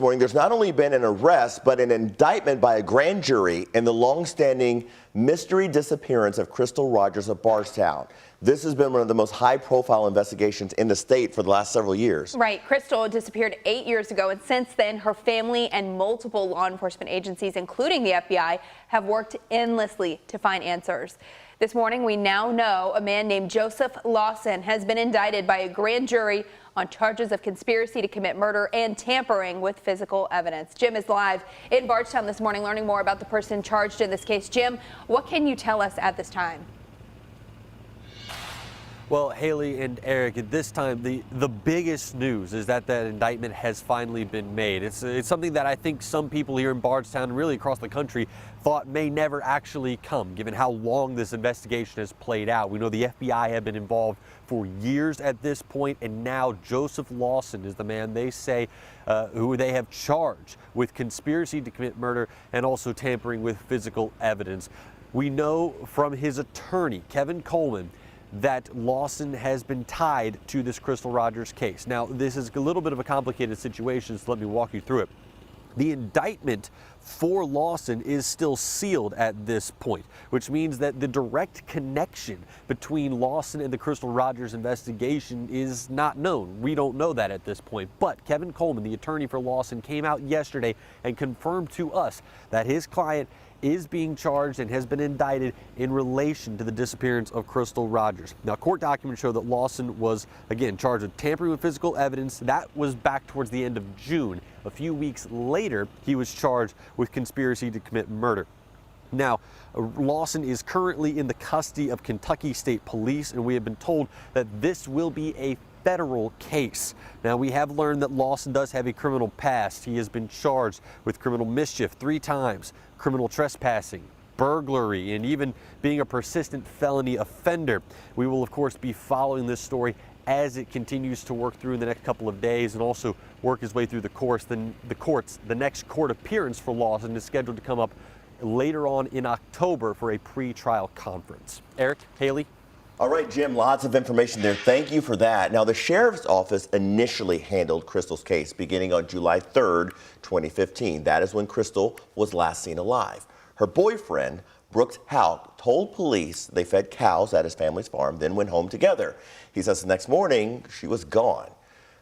Morning, there's not only been an arrest, but an indictment by a grand jury in the long-standing mystery disappearance of Crystal Rogers of Bardstown. This has been one of the most high-profile investigations in the state for the last several years. Right. Crystal disappeared 8 years ago, and since then, her family and multiple law enforcement agencies, including the FBI, have worked endlessly to find answers. This morning, we now know a man named Joseph Lawson has been indicted by a grand jury on charges of conspiracy to commit murder and tampering with physical evidence. Jim is live in Bardstown this morning, learning more about the person charged in this case. Jim, what can you tell us at this time? Well, Haley and Eric, at this time, the biggest news is that indictment has finally been made. It's something that I think some people here in Bardstown and really across the country thought may never actually come, given how long this investigation has played out. We know the FBI have been involved for years at this point, and now Joseph Lawson is the man they say who they have charged with conspiracy to commit murder and also tampering with physical evidence. We know from his attorney, Kevin Coleman, that Lawson has been tied to this Crystal Rogers case. Now, this is a little bit of a complicated situation, so let me walk you through it. The indictment for Lawson is still sealed at this point, which means that the direct connection between Lawson and the Crystal Rogers investigation is not known. We don't know that at this point. But Kevin Coleman, the attorney for Lawson, came out yesterday and confirmed to us that his client is being charged and has been indicted in relation to the disappearance of Crystal Rogers. Now, court documents show that Lawson was, again, charged with tampering with physical evidence. That was back towards the end of June. A few weeks later, he was charged with conspiracy to commit murder. Now, Lawson is currently in the custody of Kentucky State Police, and we have been told that this will be a federal case. Now, we have learned that Lawson does have a criminal past. He has been charged with criminal mischief 3 times, criminal trespassing, burglary, and even being a persistent felony offender. We will, of course, be following this story as it continues to work through in the next couple of days and also work its way through the courts. The next court appearance for Lawson is scheduled to come up later on in October for a pre-trial conference. Eric, Haley. All right, Jim, lots of information there. Thank you for that. Now, the sheriff's office initially handled Crystal's case beginning on July 3rd, 2015. That is when Crystal was last seen alive. Her boyfriend, Brooks Houck, told police they fed cows at his family's farm, then went home together. He says the next morning she was gone.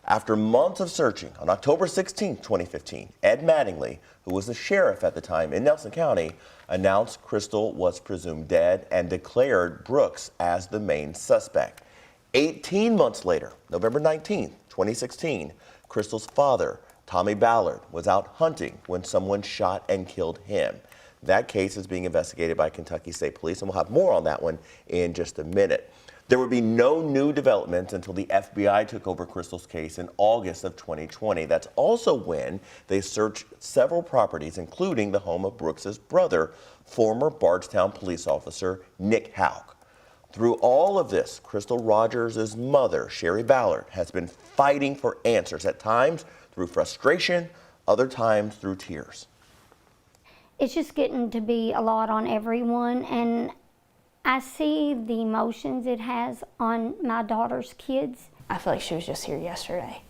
After months of searching, on October 16, 2015, Ed Mattingly, who was the sheriff at the time in Nelson County, announced Crystal was presumed dead and declared Brooks as the main suspect. 18 months later, November 19, 2016, Crystal's father, Tommy Ballard, was out hunting when someone shot and killed him. That case is being investigated by Kentucky State Police, and we'll have more on that one in just a minute. There would be no new developments until the FBI took over Crystal's case in August of 2020. That's also when they searched several properties, including the home of Brooks's brother, former Bardstown police officer Nick Houck. Through all of this, Crystal Rogers' mother, Sherry Ballard, has been fighting for answers, at times through frustration, other times through tears. It's just getting to be a lot on everyone, and I see the emotions it has on my daughter's kids. I feel like she was just here yesterday,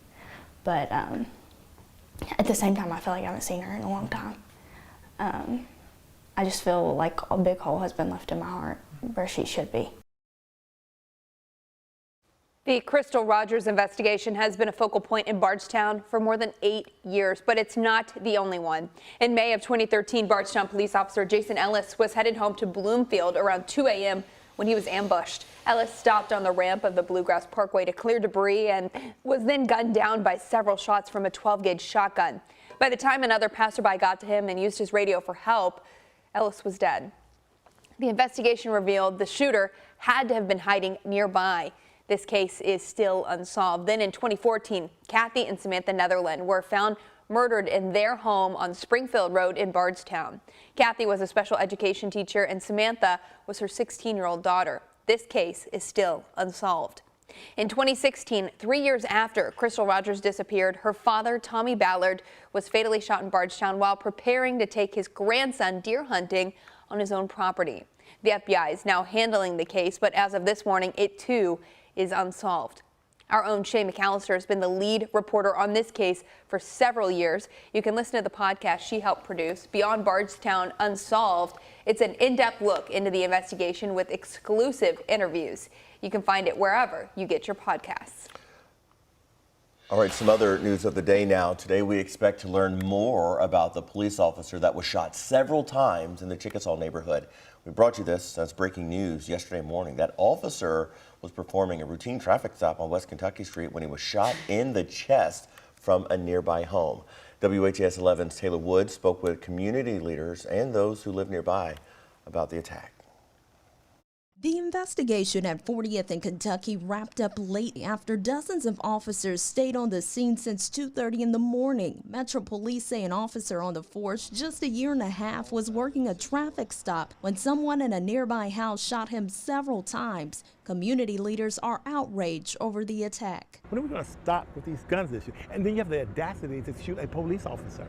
but at the same time, I feel like I haven't seen her in a long time. I just feel like a big hole has been left in my heart where she should be. The Crystal Rogers investigation has been a focal point in Bardstown for more than 8 years, but it's not the only one. In May of 2013, Bardstown police officer Jason Ellis was headed home to Bloomfield around 2 a.m. when he was ambushed. Ellis stopped on the ramp of the Bluegrass Parkway to clear debris and was then gunned down by several shots from a 12-gauge shotgun. By the time another passerby got to him and used his radio for help, Ellis was dead. The investigation revealed the shooter had to have been hiding nearby. This case is still unsolved. Then in 2014, Kathy and Samantha Netherland were found murdered in their home on Springfield Road in Bardstown. Kathy was a special education teacher and Samantha was her 16-year-old daughter. This case is still unsolved. In 2016, 3 years after Crystal Rogers disappeared, her father, Tommy Ballard, was fatally shot in Bardstown while preparing to take his grandson deer hunting on his own property. The FBI is now handling the case, but as of this morning, it too is unsolved. Our own Shay McAllister has been the lead reporter on this case for several years. You can listen to the podcast she helped produce, Beyond Bardstown Unsolved. It's an in-depth look into the investigation with exclusive interviews. You can find it wherever you get your podcasts. All right, some other news of the day now. Today we expect to learn more about the police officer that was shot several times in the Chickasaw neighborhood. We brought you this as breaking news yesterday morning. That officer was performing a routine traffic stop on West Kentucky Street when he was shot in the chest from a nearby home. WHAS11's Taylor Woods spoke with community leaders and those who live nearby about the attack. The investigation at 40th and Kentucky wrapped up late after dozens of officers stayed on the scene since 2:30 in the morning. Metro Police say an officer on the force just a year and a half was working a traffic stop when someone in a nearby house shot him several times. Community leaders are outraged over the attack. When are we going to stop with these guns issues? And then you have the audacity to shoot a police officer,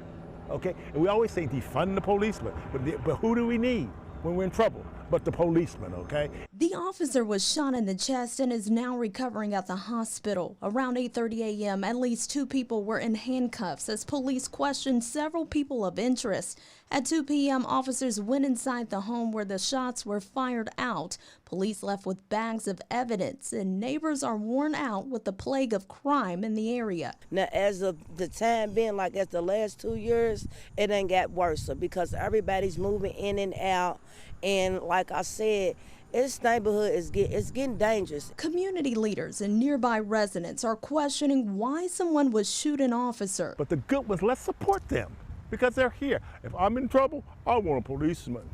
okay? And we always say defund the policeman, but who do we need when we're in trouble? But the policeman, okay? The officer was shot in the chest and is now recovering at the hospital. Around 8:30 a.m., at least 2 people were in handcuffs as police questioned several people of interest. At 2 p.m., officers went inside the home where the shots were fired out. Police left with bags of evidence, and neighbors are worn out with the plague of crime in the area. Now, as of the time being, like as the last 2 years, it ain't got worse because everybody's moving in and out. And like I said, this neighborhood is getting dangerous. Community leaders and nearby residents are questioning why someone would shoot an officer. But the good ones, let's support them because they're here. If I'm in trouble, I want a policeman.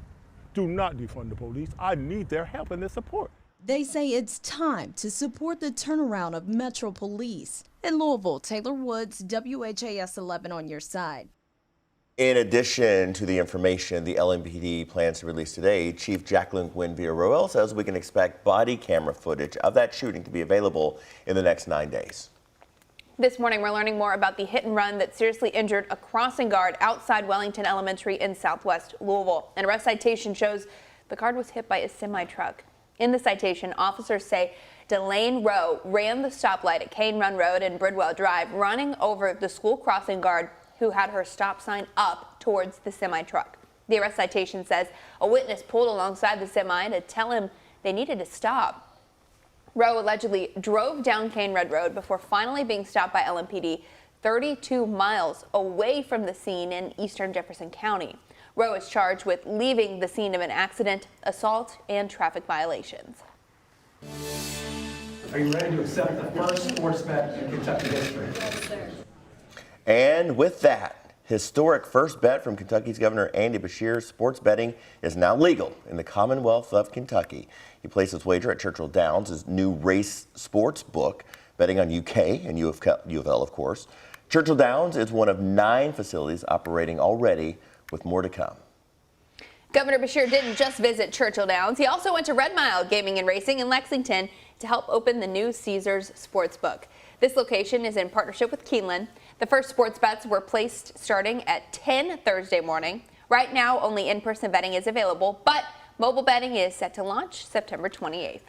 Do not defund the police. I need their help and their support. They say it's time to support the turnaround of Metro Police. In Louisville, Taylor Woods, WHAS 11 on your side. In addition to the information the LMPD plans to release today, Chief Jacqueline Gwen Villarroel says we can expect body camera footage of that shooting to be available in the next 9 days. This morning, we're learning more about the hit and run that seriously injured a crossing guard outside Wellington Elementary in southwest Louisville. An arrest citation shows the guard was hit by a semi-truck. In the citation, officers say Delane Rowe ran the stoplight at Cane Run Road and Bridwell Drive, running over the school crossing guard who had her stop sign up towards the semi-truck. The arrest citation says a witness pulled alongside the semi to tell him they needed to stop. Rowe allegedly drove down Cane Run Road before finally being stopped by LMPD 32 miles away from the scene in eastern Jefferson County. Rowe is charged with leaving the scene of an accident, assault, and traffic violations. Are you ready to accept the first sports bet in Kentucky history? Yes, sir. And with that historic first bet from Kentucky's Governor Andy Beshear, sports betting is now legal in the Commonwealth of Kentucky. He placed his wager at Churchill Downs, his new race sports book, betting on UK and U of L, of course. Churchill Downs is one of 9 facilities operating already, with more to come. Governor Beshear didn't just visit Churchill Downs. He also went to Red Mile Gaming and Racing in Lexington to help open the new Caesars Sportsbook. This location is in partnership with Keeneland. The first sports bets were placed starting at 10 Thursday morning. Right now, only in-person betting is available, but mobile betting is set to launch September 28th.